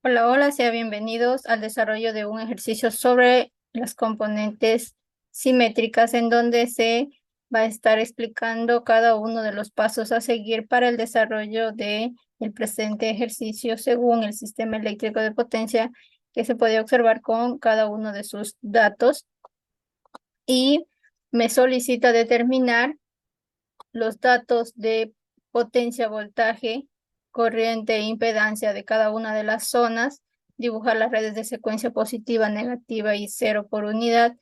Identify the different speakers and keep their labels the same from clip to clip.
Speaker 1: Hola, hola, sean bienvenidos al desarrollo de un ejercicio sobre las componentes simétricas en donde se va a estar explicando cada uno de los pasos a seguir para el desarrollo de el presente ejercicio según el sistema eléctrico de potencia que se puede observar con cada uno de sus datos y me solicita determinar los datos de potencia, voltaje, corriente e impedancia de cada una de las zonas, dibujar las redes de secuencia positiva, negativa y cero por unidad,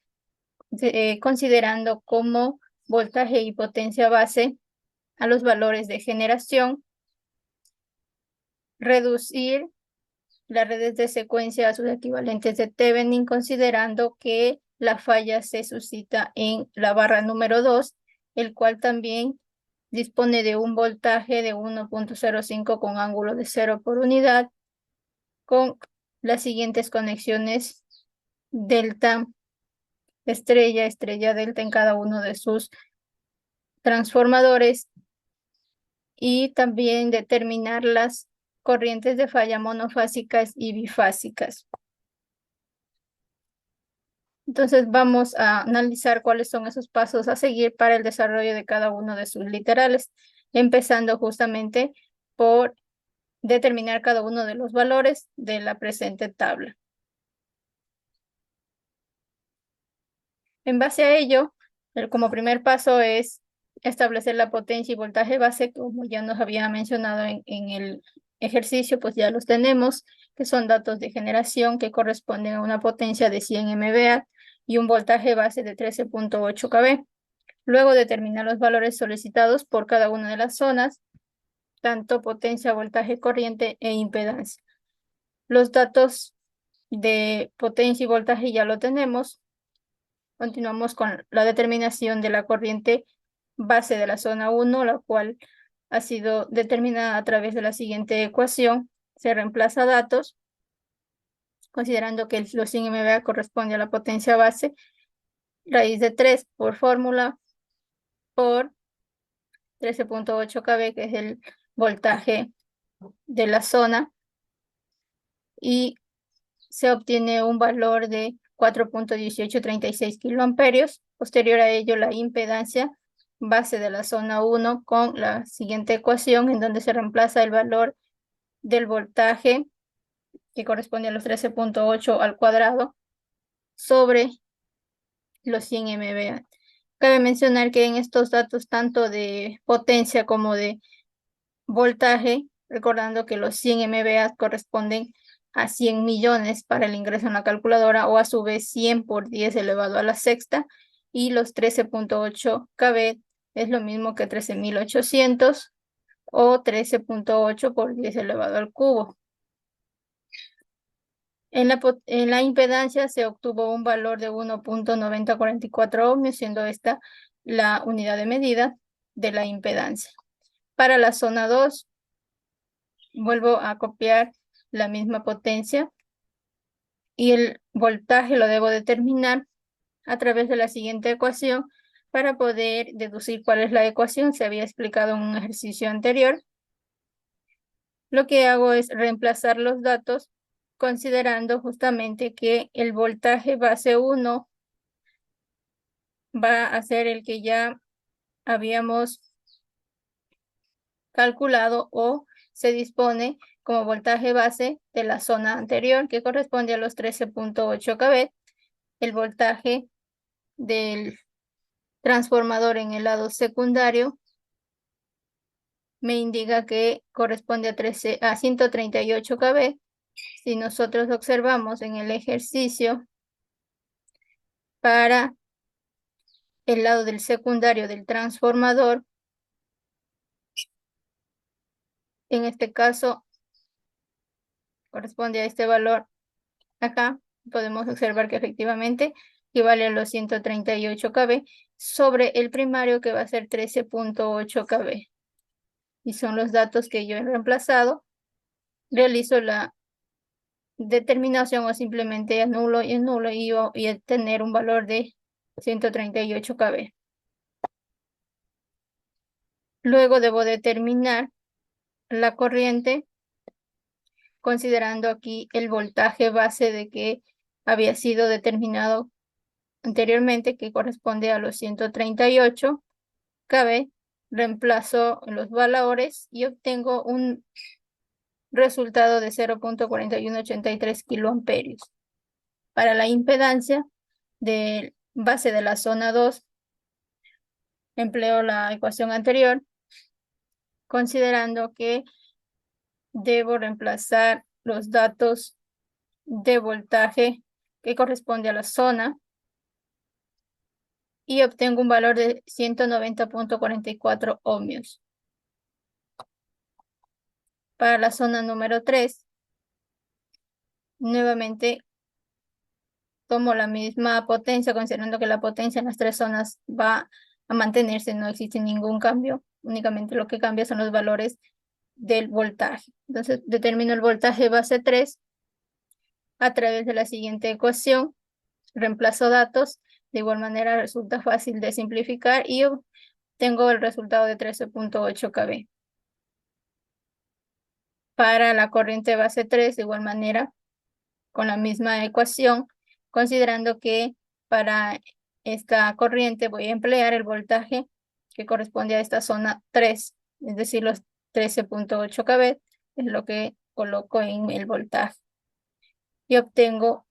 Speaker 1: considerando como voltaje y potencia base a los valores de generación, reducir las redes de secuencia a sus equivalentes de Thevenin, considerando que la falla se suscita en la barra número 2, el cual también dispone de un voltaje de 1.05 con ángulo de 0 por unidad, con las siguientes conexiones delta, estrella, estrella, delta en cada uno de sus transformadores y también determinar las corrientes de falla monofásicas y bifásicas. Entonces vamos a analizar cuáles son esos pasos a seguir para el desarrollo de cada uno de sus literales, empezando justamente por determinar cada uno de los valores de la presente tabla. En base a ello, como primer paso es establecer la potencia y voltaje base, como ya nos había mencionado en el ejercicio, pues ya los tenemos, que son datos de generación que corresponden a una potencia de 100 MVA y un voltaje base de 13.8 kV. Luego determinar los valores solicitados por cada una de las zonas, tanto potencia, voltaje, corriente e impedancia. Los datos de potencia y voltaje ya lo tenemos. Continuamos con la determinación de la corriente base de la zona 1, la cual ha sido determinada a través de la siguiente ecuación. Se reemplaza datos, considerando que los 100 MVA corresponde a la potencia base, raíz de 3 por fórmula por 13.8 kV, que es el voltaje de la zona, y se obtiene un valor de 4.1836 kiloamperios. Posterior a ello, la impedancia base de la zona 1 con la siguiente ecuación, en donde se reemplaza el valor del voltaje, que corresponde a los 13.8 al cuadrado, sobre los 100 MVA. Cabe mencionar que en estos datos, tanto de potencia como de voltaje, recordando que los 100 MVA corresponden a 100 millones para el ingreso en la calculadora, o a su vez 100 por 10 elevado a la sexta, y los 13.8 kV es lo mismo que 13.800 o 13.8 por 10 elevado al cubo. En la impedancia se obtuvo un valor de 1.9044 ohmios, siendo esta la unidad de medida de la impedancia. Para la zona 2, vuelvo a copiar la misma potencia y el voltaje lo debo determinar a través de la siguiente ecuación para poder deducir cuál es la ecuación. Se había explicado en un ejercicio anterior. Lo que hago es reemplazar los datos considerando justamente que el voltaje base 1 va a ser el que ya habíamos calculado o se dispone como voltaje base de la zona anterior, que corresponde a los 13.8 kV. El voltaje del transformador en el lado secundario me indica que corresponde a 138 kV. Si nosotros observamos en el ejercicio, para el lado del secundario del transformador, en este caso corresponde a este valor acá, podemos observar que efectivamente equivale a los 138 kV sobre el primario, que va a ser 13.8 kV. Y son los datos que yo he reemplazado. Realizo la determinación o simplemente anulo y tener un valor de 138 kV. Luego debo determinar la corriente considerando aquí el voltaje base de que había sido determinado anteriormente, que corresponde a los 138 kV, reemplazo los valores y obtengo un resultado de 0.4183 kiloamperios. Para la impedancia de base de la zona 2, empleo la ecuación anterior, considerando que debo reemplazar los datos de voltaje que corresponde a la zona y obtengo un valor de 190.44 ohmios. Para la zona número 3, nuevamente tomo la misma potencia, considerando que la potencia en las tres zonas va a mantenerse, no existe ningún cambio, únicamente lo que cambia son los valores del voltaje. Entonces determino el voltaje base 3 a través de la siguiente ecuación, reemplazo datos, de igual manera resulta fácil de simplificar y obtengo el resultado de 13.8 kV. Para la corriente base 3, de igual manera, con la misma ecuación, considerando que para esta corriente voy a emplear el voltaje que corresponde a esta zona 3, es decir, los 13.8 kV, es lo que coloco en el voltaje. Y obtengo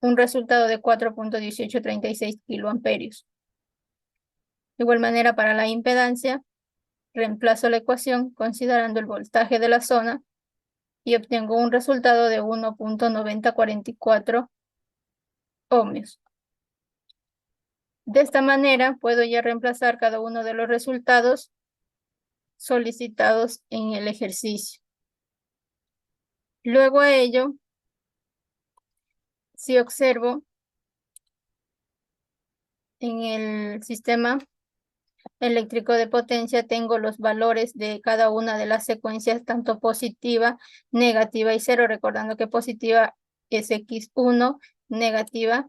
Speaker 1: un resultado de 4.1836 kiloamperios. De igual manera, para la impedancia, reemplazo la ecuación considerando el voltaje de la zona y obtengo un resultado de 1.9044 ohmios. De esta manera puedo ya reemplazar cada uno de los resultados solicitados en el ejercicio. Luego a ello, si observo en el sistema eléctrico de potencia, tengo los valores de cada una de las secuencias, tanto positiva, negativa y cero, recordando que positiva es X1, negativa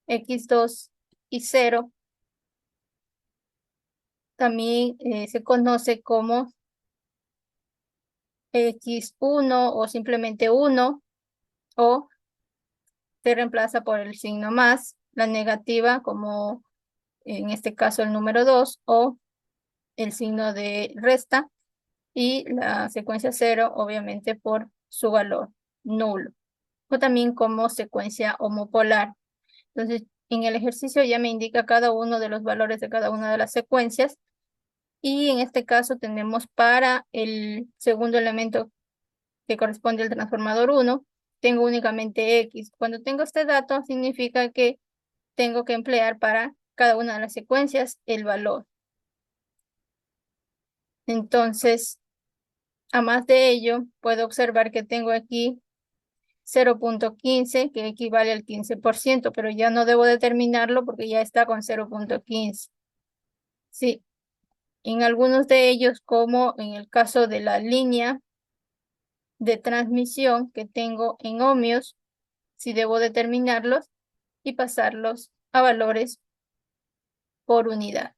Speaker 1: X2 y 0. También se conoce como X1 o simplemente 1, o se reemplaza por el signo más, la negativa como en este caso el número 2, o el signo de resta, y la secuencia 0 obviamente por su valor nulo, o también como secuencia homopolar. Entonces, en el ejercicio ya me indica cada uno de los valores de cada una de las secuencias, y en este caso tenemos para el segundo elemento que corresponde al transformador 1, tengo únicamente X. Cuando tengo este dato, significa que tengo que emplear para cada una de las secuencias el valor. Entonces, a más de ello, puedo observar que tengo aquí 0.15, que equivale al 15%, pero ya no debo determinarlo porque ya está con 0.15. Sí, en algunos de ellos, como en el caso de la línea de transmisión que tengo en ohmios, sí debo determinarlos y pasarlos a valores por unidad.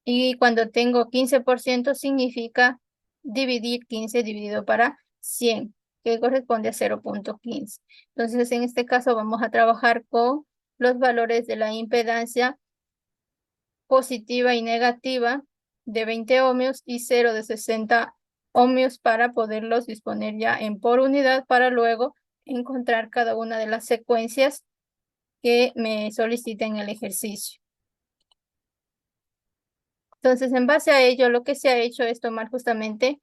Speaker 1: Y cuando tengo 15% significa dividir 15 dividido para 100, que corresponde a 0.15. Entonces, en este caso vamos a trabajar con los valores de la impedancia positiva y negativa de 20 ohmios y 0 de 60 ohmios para poderlos disponer ya en por unidad, para luego encontrar cada una de las secuencias que me soliciten el ejercicio. Entonces, en base a ello, lo que se ha hecho es tomar justamente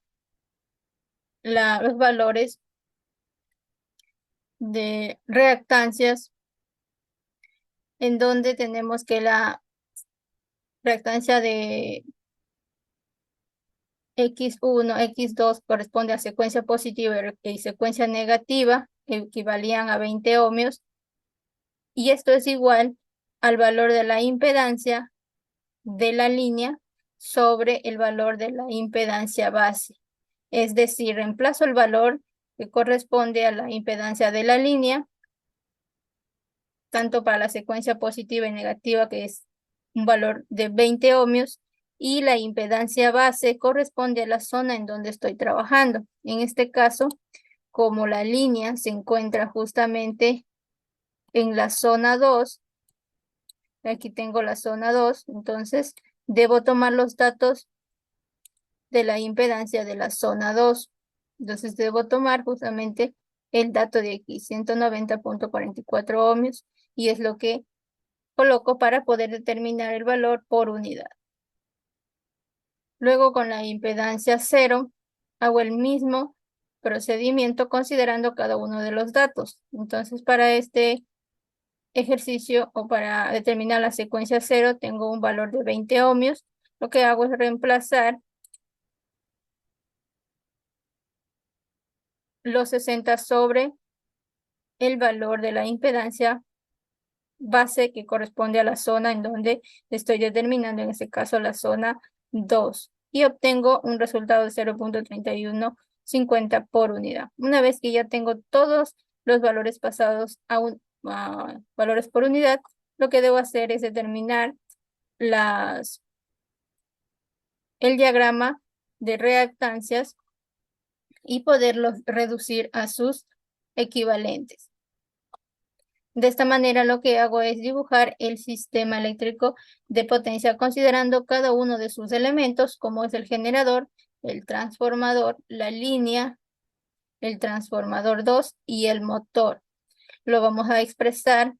Speaker 1: los valores de reactancias, en donde tenemos que la reactancia de X1, X2 corresponde a secuencia positiva y secuencia negativa, que equivalían a 20 ohmios, y esto es igual al valor de la impedancia de la línea sobre el valor de la impedancia base. Es decir, reemplazo el valor que corresponde a la impedancia de la línea, tanto para la secuencia positiva y negativa, que es un valor de 20 ohmios, y la impedancia base corresponde a la zona en donde estoy trabajando. En este caso, como la línea se encuentra justamente en la zona 2, aquí tengo la zona 2, entonces debo tomar los datos de la impedancia de la zona 2. Entonces debo tomar justamente el dato de aquí, 190.44 ohmios, y es lo que coloco para poder determinar el valor por unidad. Luego con la impedancia 0, hago el mismo procedimiento considerando cada uno de los datos. Entonces para este ejercicio o para determinar la secuencia 0 tengo un valor de 20 ohmios. Lo que hago es reemplazar los 60 sobre el valor de la impedancia base que corresponde a la zona en donde estoy determinando, en este caso la zona 2, y obtengo un resultado de 0.3150 por unidad. Una vez que ya tengo todos los valores pasados a valores por unidad, lo que debo hacer es determinar el diagrama de reactancias y poderlos reducir a sus equivalentes. De esta manera lo que hago es dibujar el sistema eléctrico de potencia considerando cada uno de sus elementos, como es el generador, el transformador, la línea, el transformador 2 y el motor. Lo vamos a expresar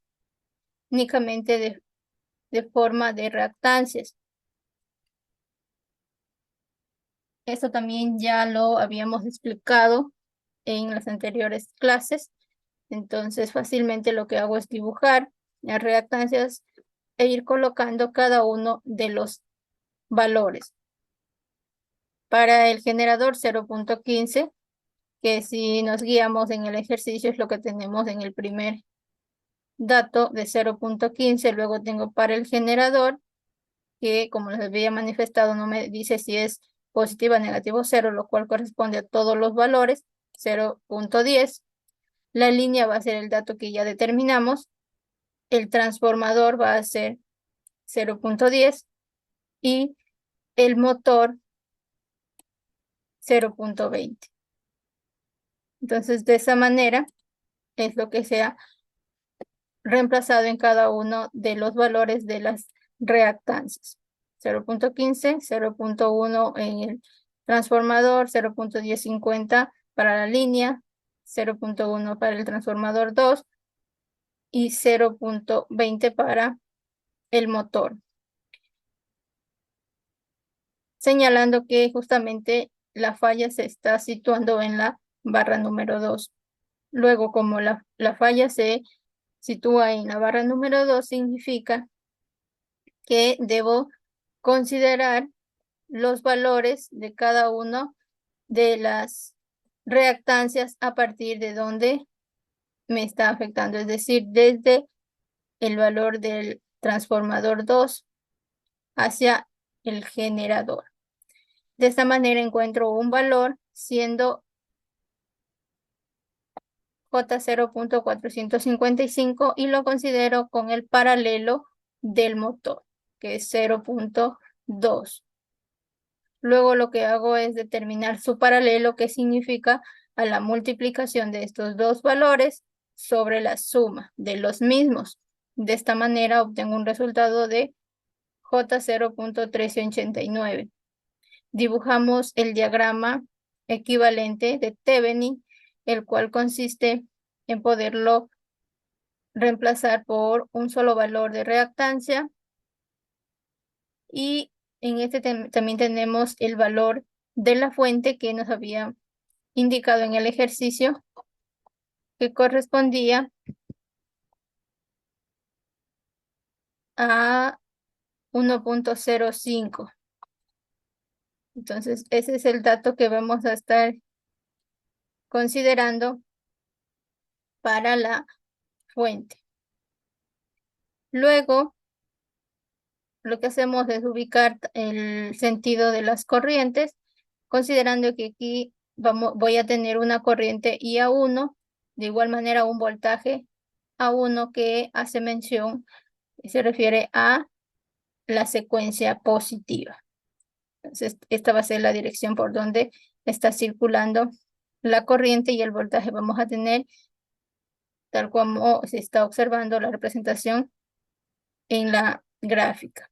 Speaker 1: únicamente de forma de reactancias. Esto también ya lo habíamos explicado en las anteriores clases. Entonces fácilmente lo que hago es dibujar las reactancias e ir colocando cada uno de los valores. Para el generador 0.15, que si nos guiamos en el ejercicio es lo que tenemos en el primer dato de 0.15. Luego tengo para el generador, que como les había manifestado no me dice si es positiva, negativo, 0, lo cual corresponde a todos los valores, 0.10. La línea va a ser el dato que ya determinamos. El transformador va a ser 0.10 y el motor 0.20. Entonces, de esa manera es lo que se ha reemplazado en cada uno de los valores de las reactancias. 0.15, 0.1 en el transformador, 0.1050 para la línea, 0.1 para el transformador 2 y 0.20 para el motor. Señalando que justamente la falla se está situando en la barra número 2. Luego, como la falla se sitúa en la barra número 2, significa que debo considerar los valores de cada uno de las reactancias a partir de donde me está afectando, es decir, desde el valor del transformador 2 hacia el generador. De esta manera encuentro un valor siendo J0.455 y lo considero con el paralelo del motor, que es 0.2. Luego lo que hago es determinar su paralelo, que significa a la multiplicación de estos dos valores sobre la suma de los mismos. De esta manera obtengo un resultado de J0.1389. Dibujamos el diagrama equivalente de Thevenin, el cual consiste en poderlo reemplazar por un solo valor de reactancia. Y en este también tenemos el valor de la fuente que nos había indicado en el ejercicio, que correspondía a 1.05. Entonces, ese es el dato que vamos a estar considerando para la fuente. Luego, lo que hacemos es ubicar el sentido de las corrientes, considerando que aquí voy a tener una corriente IA1, de igual manera un voltaje A1 que hace mención, se refiere a la secuencia positiva. Entonces, esta va a ser la dirección por donde está circulando la corriente y el voltaje. Vamos a tener, tal como se está observando la representación en la gráfica.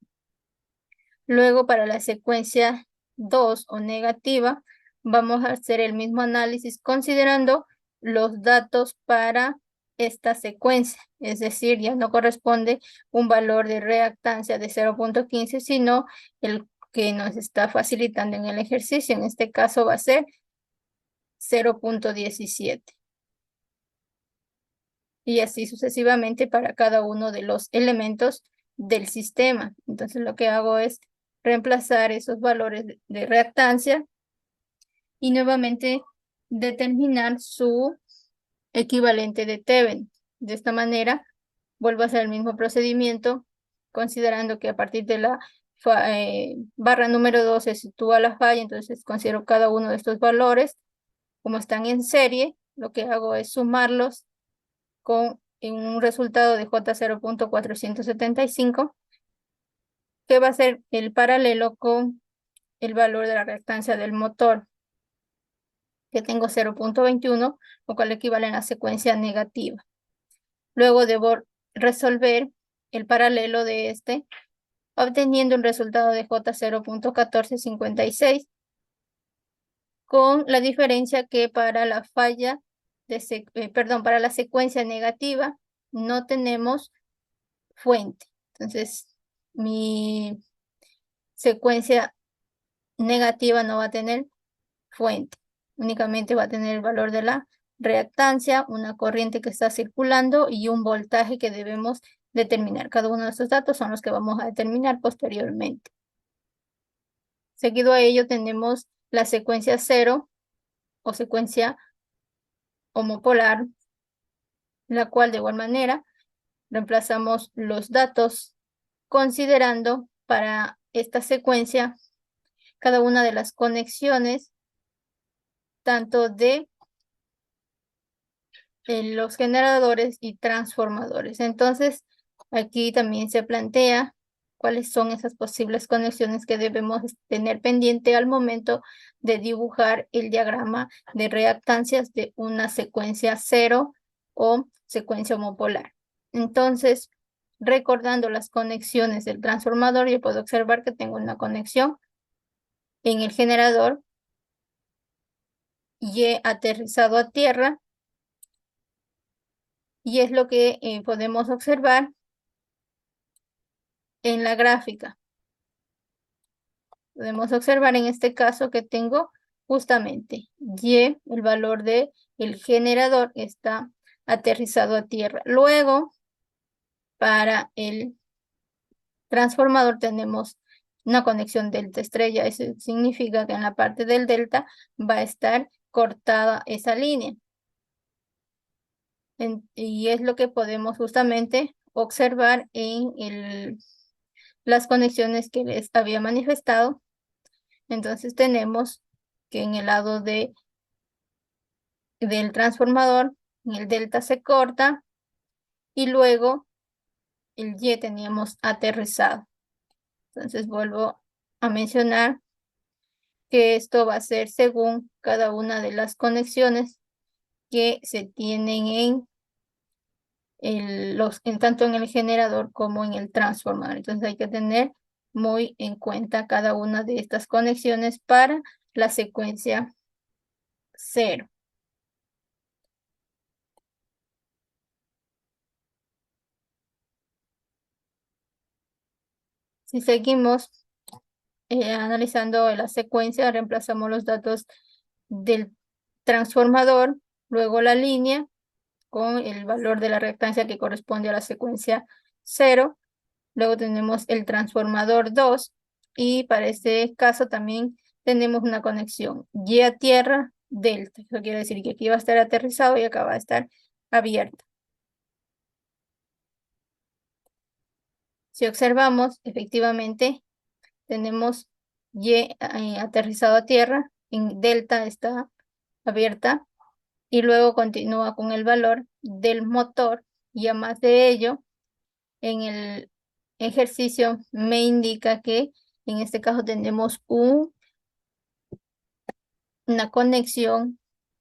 Speaker 1: Luego, para la secuencia 2 o negativa, vamos a hacer el mismo análisis considerando los datos para esta secuencia. Es decir, ya no corresponde un valor de reactancia de 0.15, sino el que nos está facilitando en el ejercicio. En este caso va a ser 0.17. Y así sucesivamente para cada uno de los elementos del sistema. Entonces lo que hago es reemplazar esos valores de reactancia y nuevamente determinar su equivalente de Thevenin. De esta manera vuelvo a hacer el mismo procedimiento, considerando que a partir de la barra número 2 se sitúa la falla, entonces considero cada uno de estos valores. Como están en serie, lo que hago es sumarlos en un resultado de J0.475, que va a ser el paralelo con el valor de la reactancia del motor, que tengo 0.21, lo cual equivale a la secuencia negativa. Luego debo resolver el paralelo de este, obteniendo un resultado de J0.1456, con la diferencia que para la falla para la secuencia negativa no tenemos fuente. Entonces, mi secuencia negativa no va a tener fuente. Únicamente va a tener el valor de la reactancia, una corriente que está circulando y un voltaje que debemos determinar. Cada uno de estos datos son los que vamos a determinar posteriormente. Seguido a ello tenemos la secuencia 0 o secuencia homopolar, la cual de igual manera reemplazamos los datos considerando para esta secuencia cada una de las conexiones, tanto de los generadores y transformadores. Entonces, aquí también se plantea cuáles son esas posibles conexiones que debemos tener pendiente al momento de dibujar el diagrama de reactancias de una secuencia 0 o secuencia homopolar. Entonces, recordando las conexiones del transformador, yo puedo observar que tengo una conexión en el generador Y aterrizado a tierra, y es lo que podemos observar en la gráfica. Podemos observar en este caso que tengo justamente Y, el valor de el generador está aterrizado a tierra. Luego, para el transformador tenemos una conexión delta estrella. Eso significa que en la parte del delta va a estar cortada esa línea. Y es lo que podemos justamente observar en las conexiones que les había manifestado. Entonces tenemos que en el lado del transformador, en el delta se corta y luego el Y teníamos aterrizado. Entonces vuelvo a mencionar que esto va a ser según cada una de las conexiones que se tienen tanto en el generador como en el transformador. Entonces hay que tener muy en cuenta cada una de estas conexiones para la secuencia 0. Si seguimos analizando la secuencia, reemplazamos los datos del transformador, luego la línea con el valor de la reactancia que corresponde a la secuencia 0. Luego tenemos el transformador 2 y para este caso también tenemos una conexión Y a tierra, delta. Eso quiere decir que aquí va a estar aterrizado y acá va a estar abierto. Si observamos, efectivamente, tenemos Y aterrizado a tierra, en delta está abierta y luego continúa con el valor del motor y además de ello, en el ejercicio me indica que En este caso tenemos una conexión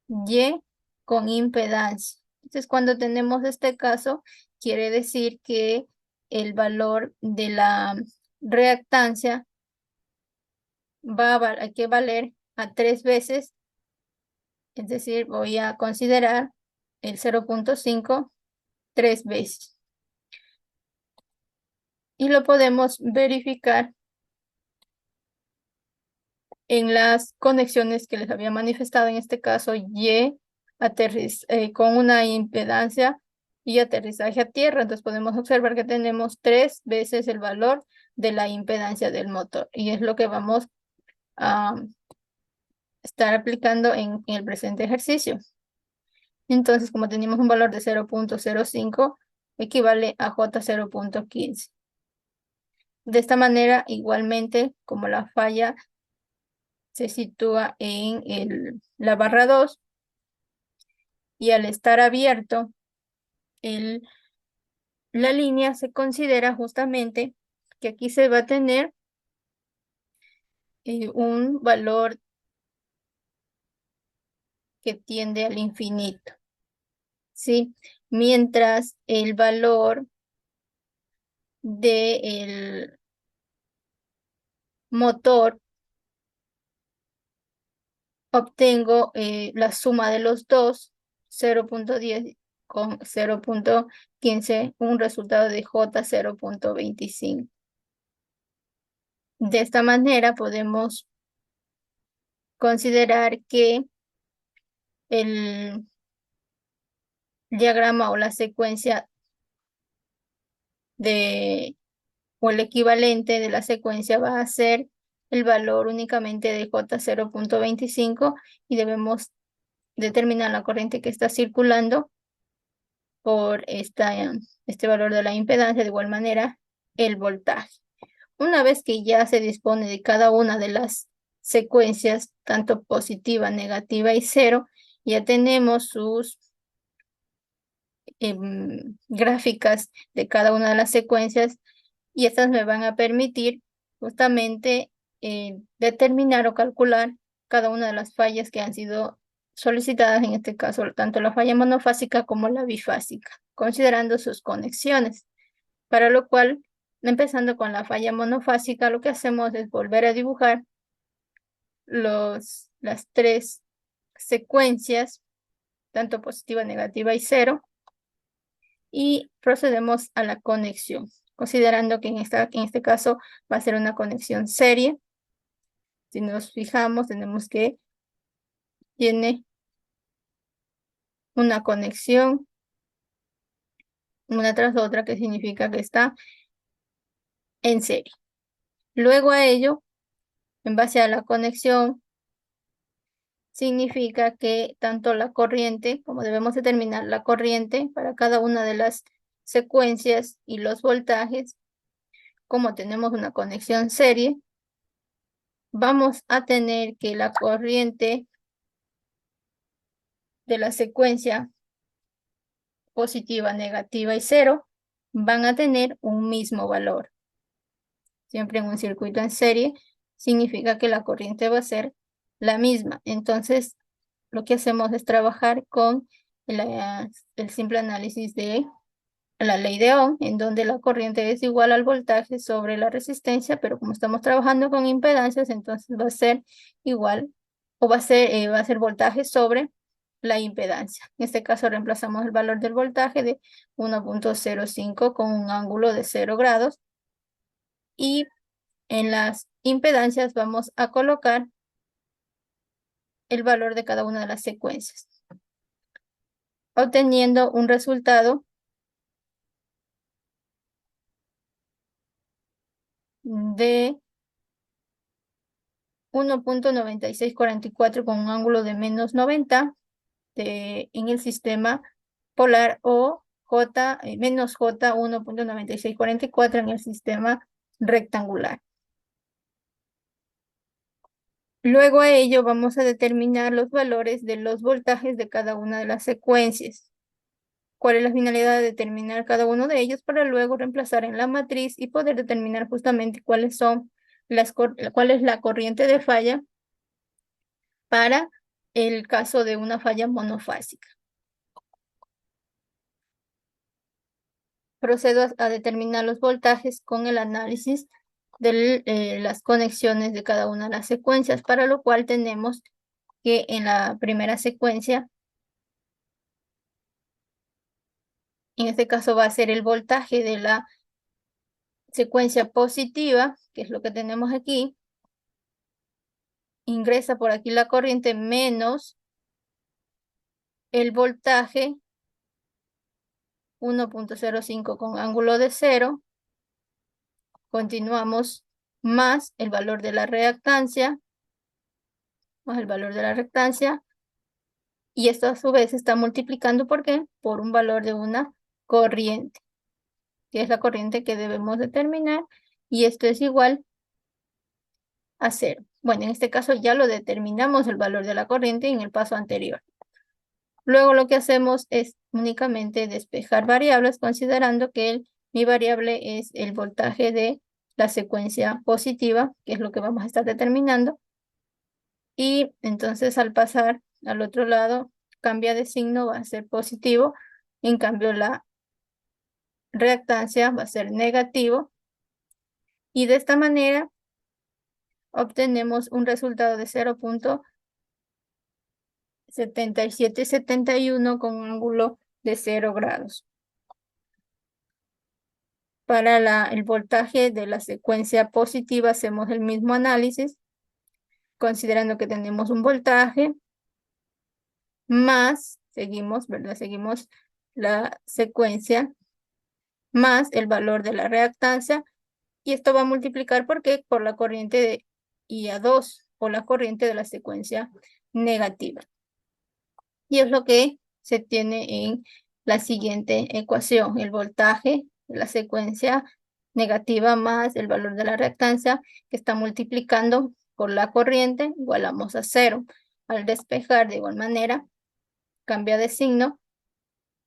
Speaker 1: Y con impedancia. Entonces, cuando tenemos este caso, quiere decir que el valor de la reactancia va a equivaler a 3 veces, es decir, voy a considerar el 0.5 3 veces. Y lo podemos verificar en las conexiones que les había manifestado, en este caso Y con una impedancia y aterrizaje a tierra. Entonces podemos observar que tenemos 3 veces el valor de la impedancia del motor, y es lo que vamos a estar aplicando en el presente ejercicio. Entonces, como tenemos un valor de 0.05, equivale a J 0.15. De esta manera, igualmente, como la falla se sitúa en la barra 2, y al estar abierto, la línea se considera justamente que aquí se va a tener un valor que tiende al infinito, ¿sí? Mientras el valor del motor, obtengo la suma de los dos, 0.10 con 0.15, un resultado de J 0.25. De esta manera podemos considerar que el diagrama o la secuencia o el equivalente de la secuencia va a ser el valor únicamente de J 0.25, y debemos determinar la corriente que está circulando por este valor de la impedancia, de igual manera el voltaje. Una vez que ya se dispone de cada una de las secuencias, tanto positiva, negativa y cero, ya tenemos sus gráficas de cada una de las secuencias, y estas me van a permitir justamente determinar o calcular cada una de las fallas que han sido solicitadas, en este caso tanto la falla monofásica como la bifásica, considerando sus conexiones. Para lo cual, empezando con la falla monofásica, lo que hacemos es volver a dibujar las 3 secuencias, tanto positiva, negativa y cero, y procedemos a la conexión, considerando que en este caso va a ser una conexión serie. Si nos fijamos, tenemos que tiene una conexión una tras otra, que significa que está en serie. Luego a ello, en base a la conexión, significa que tanto la corriente, como debemos determinar la corriente para cada una de las secuencias, y los voltajes, como tenemos una conexión serie, vamos a tener que la corriente de la secuencia positiva, negativa y cero van a tener un mismo valor. Siempre en un circuito en serie significa que la corriente va a ser la misma. Entonces, lo que hacemos es trabajar con el simple análisis de la ley de Ohm, en donde la corriente es igual al voltaje sobre la resistencia, pero como estamos trabajando con impedancias, entonces va a ser igual, o va a ser voltaje sobre la impedancia. En este caso reemplazamos el valor del voltaje de 1.05 con un ángulo de 0 grados, y en las impedancias vamos a colocar el valor de cada una de las secuencias, obteniendo un resultado de 1.9644 con un ángulo de -90 en el sistema polar, o menos J 1.9644 en el sistema rectangular. Luego a ello vamos a determinar los valores de los voltajes de cada una de las secuencias. ¿Cuál es la finalidad de determinar cada uno de ellos? Para luego reemplazar en la matriz y poder determinar justamente cuáles son cuál es la corriente de falla para el caso de una falla monofásica. Procedo a determinar los voltajes con el análisis de las conexiones de cada una de las secuencias, para lo cual tenemos que en la primera secuencia, en este caso va a ser el voltaje de la secuencia positiva, que es lo que tenemos aquí. Ingresa por aquí la corriente menos el voltaje 1.05 con ángulo de 0. Continuamos más el valor de la reactancia, más el valor de la reactancia. Y esto a su vez está multiplicando, ¿por qué? Por un valor de una corriente, que es la corriente que debemos determinar. Y esto es igual a 0. Bueno, en este caso ya lo determinamos el valor de la corriente en el paso anterior. Luego lo que hacemos es únicamente despejar variables, considerando que mi variable es el voltaje de la secuencia positiva, que es lo que vamos a estar determinando. Y entonces al pasar al otro lado, cambia de signo, va a ser positivo. En cambio, la reactancia va a ser negativo. Y de esta manera obtenemos un resultado de 0.7771 con un ángulo de 0 grados. Para el voltaje de la secuencia positiva hacemos el mismo análisis, considerando que tenemos un voltaje más, seguimos, ¿verdad? Seguimos la secuencia más el valor de la reactancia, y esto va a multiplicar por la corriente de IA2 o la corriente de la secuencia negativa. Y es lo que se tiene en la siguiente ecuación: el voltaje de la secuencia negativa más el valor de la reactancia, que está multiplicando por la corriente, igualamos a 0. Al despejar, de igual manera, cambia de signo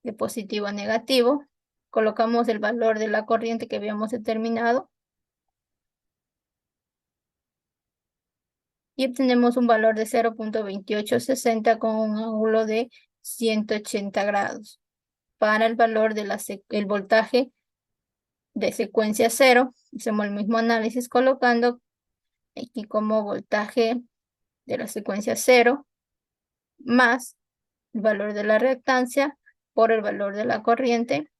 Speaker 1: de positivo a negativo. Colocamos el valor de la corriente que habíamos determinado y obtenemos un valor de 0.2860 con un ángulo de 180 grados. Para el valor de el voltaje de secuencia 0, hacemos el mismo análisis colocando aquí como voltaje de la secuencia 0 más el valor de la reactancia por el valor de la corriente,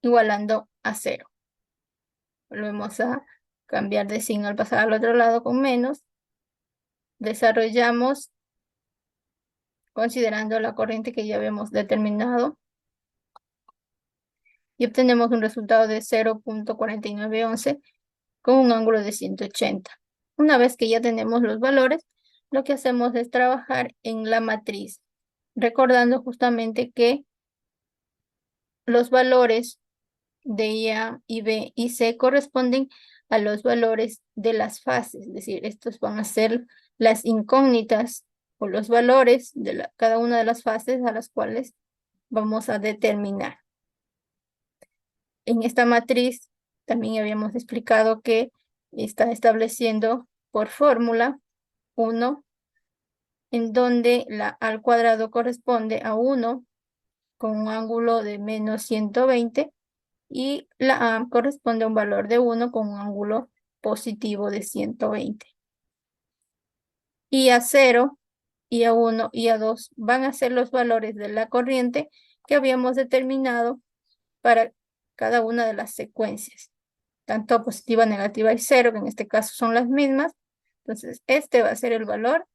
Speaker 1: igualando a 0. Volvemos a cambiar de signo al pasar al otro lado con menos. Desarrollamos considerando la corriente que ya habíamos determinado y obtenemos un resultado de 0.4911 con un ángulo de 180. Una vez que ya tenemos los valores, lo que hacemos es trabajar en la matriz, recordando justamente que los valores de IA y B y C corresponden a los valores de las fases, es decir, estos van a ser las incógnitas o los valores de cada una de las fases a las cuales vamos a determinar. En esta matriz también habíamos explicado que está estableciendo por fórmula 1, en donde la A al cuadrado corresponde a 1 con un ángulo de menos 120 y la A corresponde a un valor de 1 con un ángulo positivo de 120. Y a 0, y a 1 y a 2 van a ser los valores de la corriente que habíamos determinado para cada una de las secuencias, tanto positiva, negativa y 0, que en este caso son las mismas. Entonces, este va a ser el valor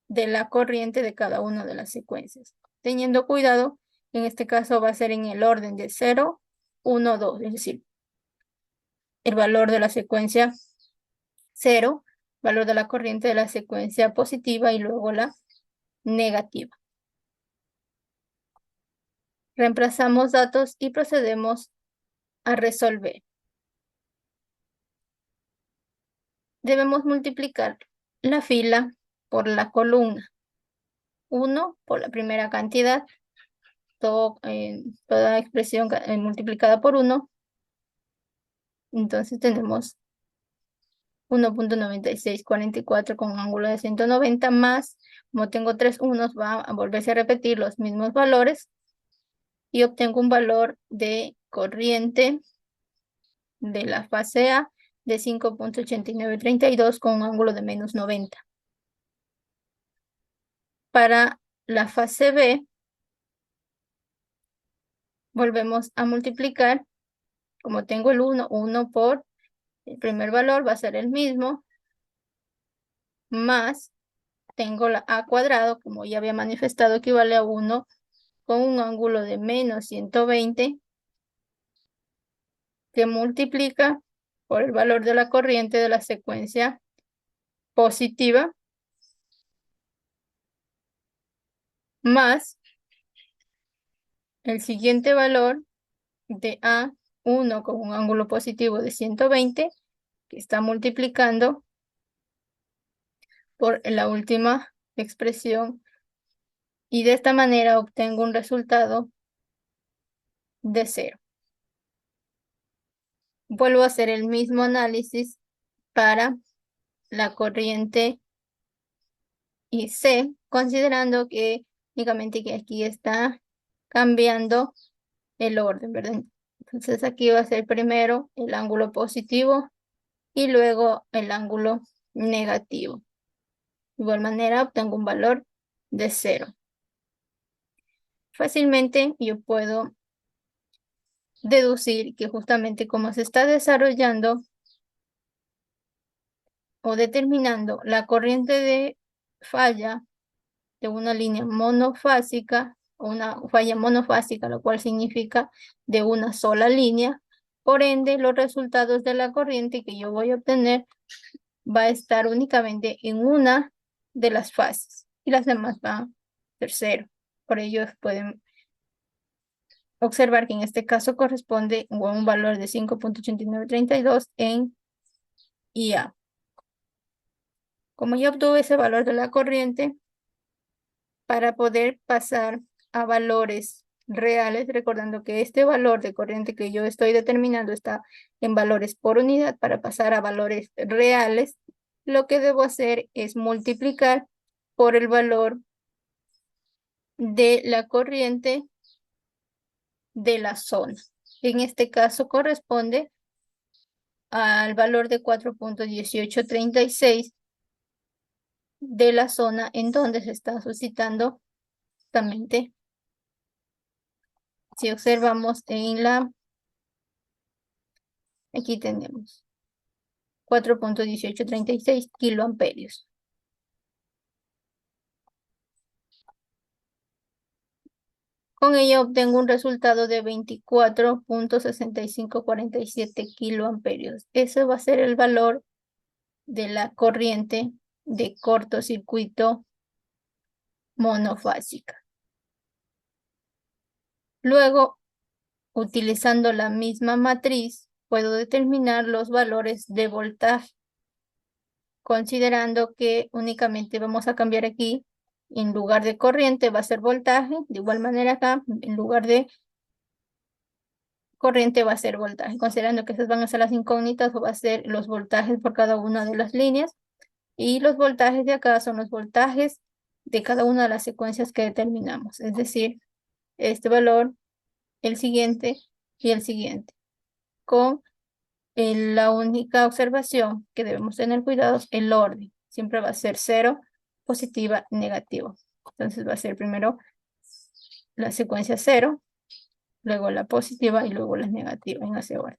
Speaker 1: de la corriente de cada una de las secuencias. Teniendo cuidado, en este caso va a ser en el orden de 0, 1, 2, es decir, el valor de la secuencia 0, valor de la corriente de la secuencia positiva y luego la negativa. Reemplazamos datos y procedemos a resolver. Debemos multiplicar la fila por la columna. 1 por la primera cantidad, toda expresión multiplicada por 1, Entonces tenemos 1.9644 con un ángulo de 190 más, como tengo tres unos, va a volverse a repetir los mismos valores y obtengo un valor de corriente de la fase A de 5.8932 con un ángulo de -90. Para la fase B, volvemos a multiplicar. Como tengo el 1 por el primer valor va a ser el mismo, más tengo la A cuadrado, como ya había manifestado, equivale a 1 con un ángulo de -120, que multiplica por el valor de la corriente de la secuencia positiva, más el siguiente valor de A1 con un ángulo positivo de 120, que está multiplicando por la última expresión, y de esta manera obtengo un resultado de 0. Vuelvo a hacer el mismo análisis para la corriente IC, considerando que únicamente que aquí está cambiando el orden, ¿verdad? Entonces aquí va a ser primero el ángulo positivo y luego el ángulo negativo. De igual manera obtengo un valor de 0. Fácilmente yo puedo deducir que justamente como se está desarrollando o determinando la corriente de falla de una línea monofásica, o una falla monofásica, lo cual significa de una sola línea, por ende los resultados de la corriente que yo voy a obtener va a estar únicamente en una de las fases y las demás van a ser 0. Por ello pueden observar que en este caso corresponde a un valor de 5.8932 en IA. Como ya obtuve ese valor de la corriente, para poder pasar a valores reales, recordando que este valor de corriente que yo estoy determinando está en valores por unidad. Para pasar a valores reales, lo que debo hacer es multiplicar por el valor de la corriente de la zona. En este caso corresponde al valor de 4.1836 de la zona en donde se está suscitando justamente. Si observamos en aquí tenemos 4.1836 kiloamperios. Con ello obtengo un resultado de 24.6547 kiloamperios. Ese va a ser el valor de la corriente de cortocircuito monofásica. Luego, utilizando la misma matriz, puedo determinar los valores de voltaje, considerando que únicamente vamos a cambiar aquí, en lugar de corriente va a ser voltaje, de igual manera acá, en lugar de corriente va a ser voltaje, considerando que esas van a ser las incógnitas, o va a ser los voltajes por cada una de las líneas, y los voltajes de acá son los voltajes de cada una de las secuencias que determinamos, es decir, este valor, el siguiente y el siguiente, con la única observación que debemos tener cuidado es el orden. Siempre va a ser 0, positiva, negativo. Entonces va a ser primero la secuencia 0, luego la positiva y luego la negativa en ese orden.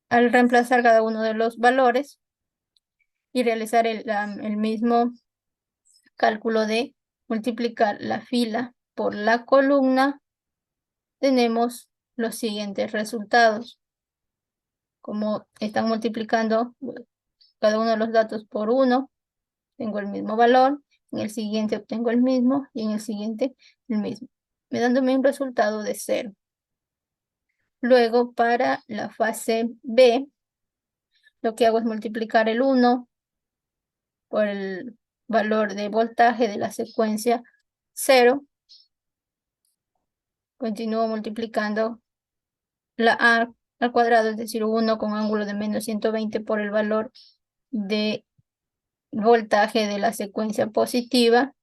Speaker 1: Al reemplazar cada uno de los valores y realizar el mismo cálculo de multiplicar la fila por la columna, tenemos los siguientes resultados. Como están multiplicando cada uno de los datos por 1, tengo el mismo valor, en el siguiente obtengo el mismo y en el siguiente el mismo, me dándome un resultado de 0. Luego, para la fase B, lo que hago es multiplicar el 1 por el valor de voltaje de la secuencia 0. Continúo multiplicando la A al cuadrado, es decir, 1 con ángulo de menos 120 por el valor de voltaje de la secuencia positiva,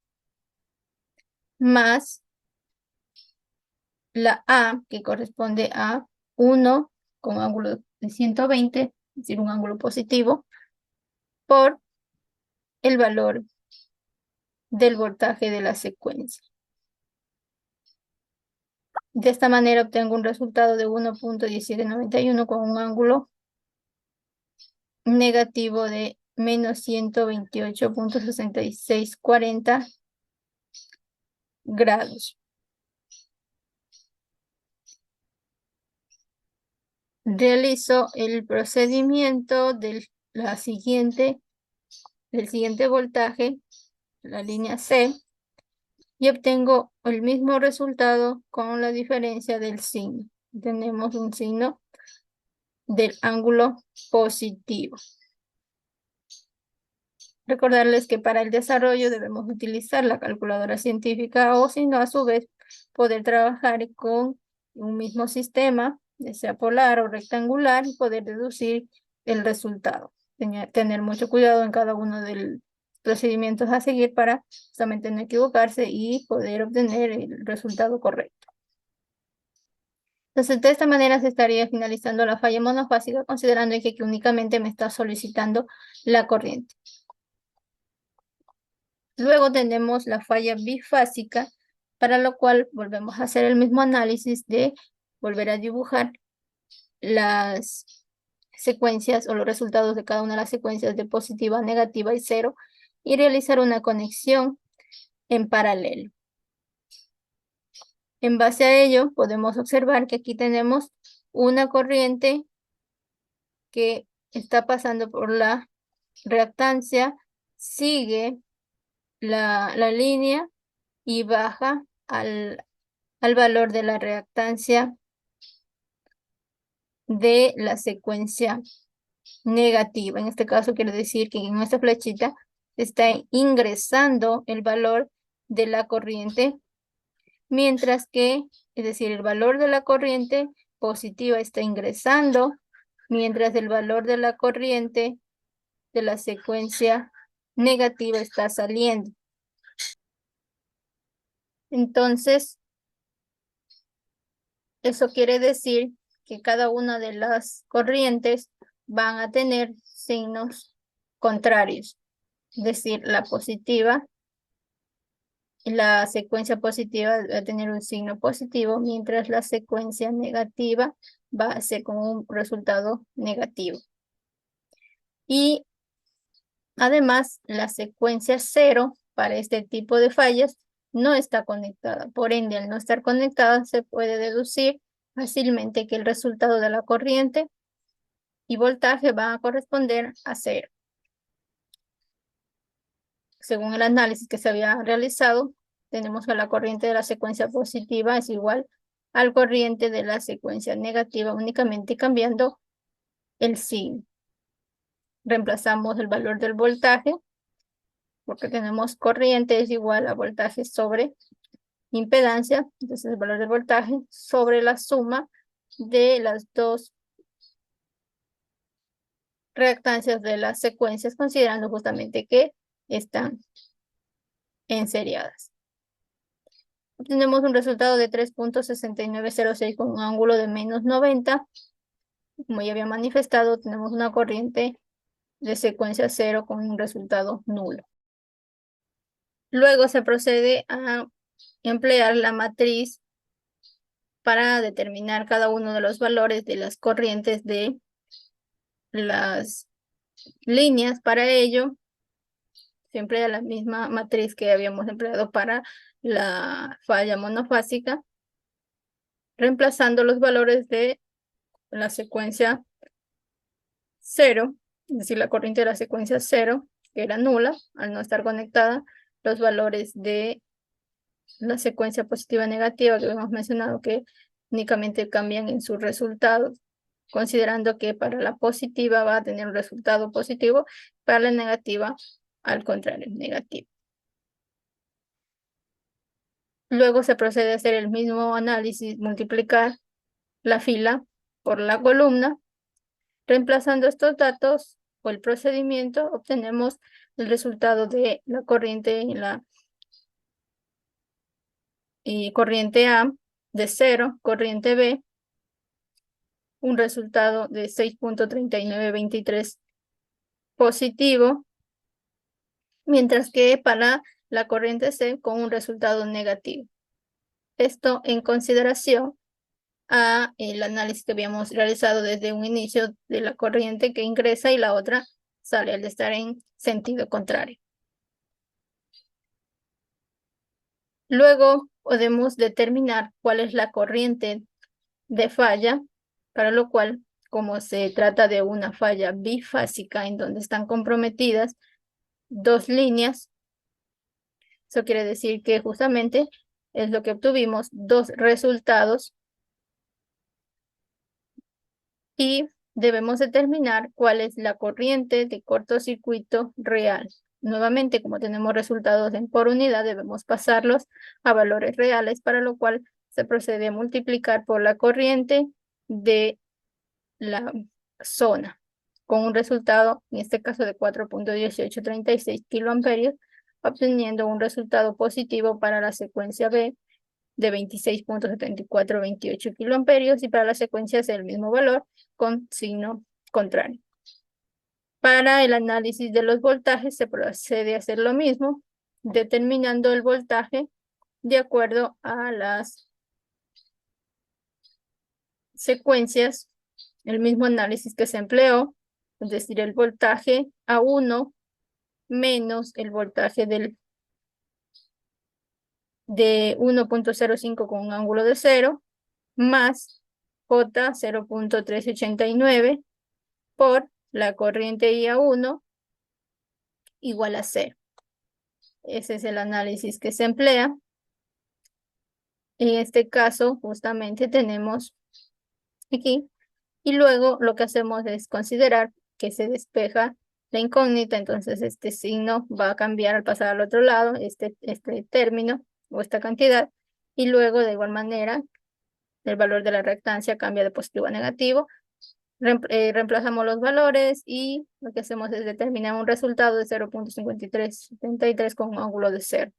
Speaker 1: más la A, que corresponde a 1 con ángulo de 120, es decir, un ángulo positivo, por el valor del voltaje de la secuencia. De esta manera obtengo un resultado de 1.1791 con un ángulo negativo de menos 128.6640 grados. Realizo el procedimiento del siguiente voltaje, la línea C, y obtengo el mismo resultado con la diferencia del signo. Tenemos un signo del ángulo positivo. Recordarles que para el desarrollo debemos utilizar la calculadora científica o si no, a su vez, poder trabajar con un mismo sistema, ya sea polar o rectangular, y poder deducir el resultado. Tener mucho cuidado en cada uno de los procedimientos a seguir para justamente no equivocarse y poder obtener el resultado correcto. Entonces, de esta manera se estaría finalizando la falla monofásica, considerando que únicamente me está solicitando la corriente. Luego tenemos la falla bifásica, para lo cual volvemos a hacer el mismo análisis de volver a dibujar las secuencias o los resultados de cada una de las secuencias de positiva, negativa y cero, y realizar una conexión en paralelo. En base a ello, podemos observar que aquí tenemos una corriente que está pasando por la reactancia, sigue la línea y baja al valor de la reactancia de la secuencia negativa. En este caso quiere decir que en esta flechita está ingresando el valor de la corriente, mientras que, es decir, el valor de la corriente positiva está ingresando, mientras el valor de la corriente de la secuencia negativa está saliendo. Entonces, eso quiere decir que cada una de las corrientes van a tener signos contrarios. Es decir, la secuencia positiva va a tener un signo positivo, mientras la secuencia negativa va a ser con un resultado negativo. Y además, la secuencia cero para este tipo de fallas no está conectada. Por ende, al no estar conectada, se puede deducir fácilmente que el resultado de la corriente y voltaje van a corresponder a cero. Según el análisis que se había realizado, tenemos que la corriente de la secuencia positiva es igual al corriente de la secuencia negativa, únicamente cambiando el signo. Reemplazamos el valor del voltaje, porque tenemos corriente es igual a voltaje sobre impedancia, entonces el valor del voltaje sobre la suma de las dos reactancias de las secuencias, considerando justamente que están enseriadas. Obtenemos un resultado de 3.6906 con un ángulo de menos 90. Como ya había manifestado, tenemos una corriente de secuencia cero con un resultado nulo. Luego se procede a emplear la matriz para determinar cada uno de los valores de las corrientes de las líneas. Para ello, se emplea la misma matriz que habíamos empleado para la falla monofásica, reemplazando los valores de la secuencia cero, es decir, la corriente de la secuencia cero, que era nula al no estar conectada, los valores de la secuencia positiva y negativa que hemos mencionado que únicamente cambian en sus resultados, considerando que para la positiva va a tener un resultado positivo, para la negativa, al contrario, negativo. Luego se procede a hacer el mismo análisis, multiplicar la fila por la columna. Reemplazando estos datos o el procedimiento, obtenemos el resultado de la corriente en la corriente A de 0, corriente B, un resultado de 6.3923 positivo, mientras que para la corriente C con un resultado negativo. Esto en consideración a el análisis que habíamos realizado desde un inicio de la corriente que ingresa y la otra sale al estar en sentido contrario. Luego podemos determinar cuál es la corriente de falla, para lo cual, como se trata de una falla bifásica en donde están comprometidas dos líneas, eso quiere decir que justamente es lo que obtuvimos, dos resultados, y debemos determinar cuál es la corriente de cortocircuito real. Nuevamente, como tenemos resultados por unidad, debemos pasarlos a valores reales, para lo cual se procede a multiplicar por la corriente de la zona, con un resultado, en este caso de 4.1836 kiloamperios, obteniendo un resultado positivo para la secuencia B de 26.7428 kiloamperios y para la secuencia C el mismo valor con signo contrario. Para el análisis de los voltajes se procede a hacer lo mismo, determinando el voltaje de acuerdo a las secuencias, el mismo análisis que se empleó, es decir, el voltaje A1 menos el voltaje de 1.05 con un ángulo de 0, más J 0.389 por la corriente IA1 igual a 0. Ese es el análisis que se emplea. En este caso, justamente tenemos aquí, y luego lo que hacemos es considerar que se despeja la incógnita, entonces este signo va a cambiar al pasar al otro lado, este término o esta cantidad, y luego de igual manera el valor de la reactancia cambia de positivo a negativo. Reemplazamos los valores y lo que hacemos es determinar un resultado de 0.5373 con un ángulo de 0.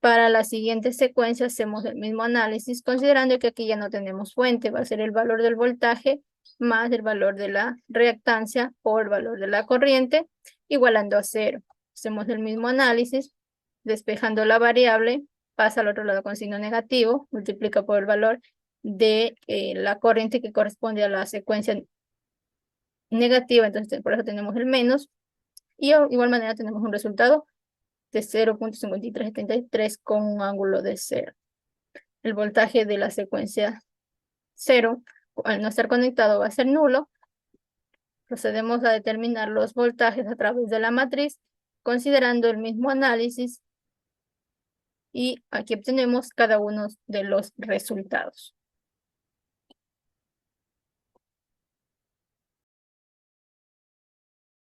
Speaker 1: Para la siguiente secuencia hacemos el mismo análisis, considerando que aquí ya no tenemos fuente, va a ser el valor del voltaje más el valor de la reactancia por el valor de la corriente, igualando a 0. Hacemos el mismo análisis, despejando la variable, pasa al otro lado con signo negativo, multiplica por el valor de la corriente que corresponde a la secuencia negativa, entonces por eso tenemos el menos, y de igual manera tenemos un resultado de 0.5373 con un ángulo de 0. El voltaje de la secuencia 0, al no estar conectado, va a ser nulo. Procedemos a determinar los voltajes a través de la matriz, considerando el mismo análisis, y aquí obtenemos cada uno de los resultados.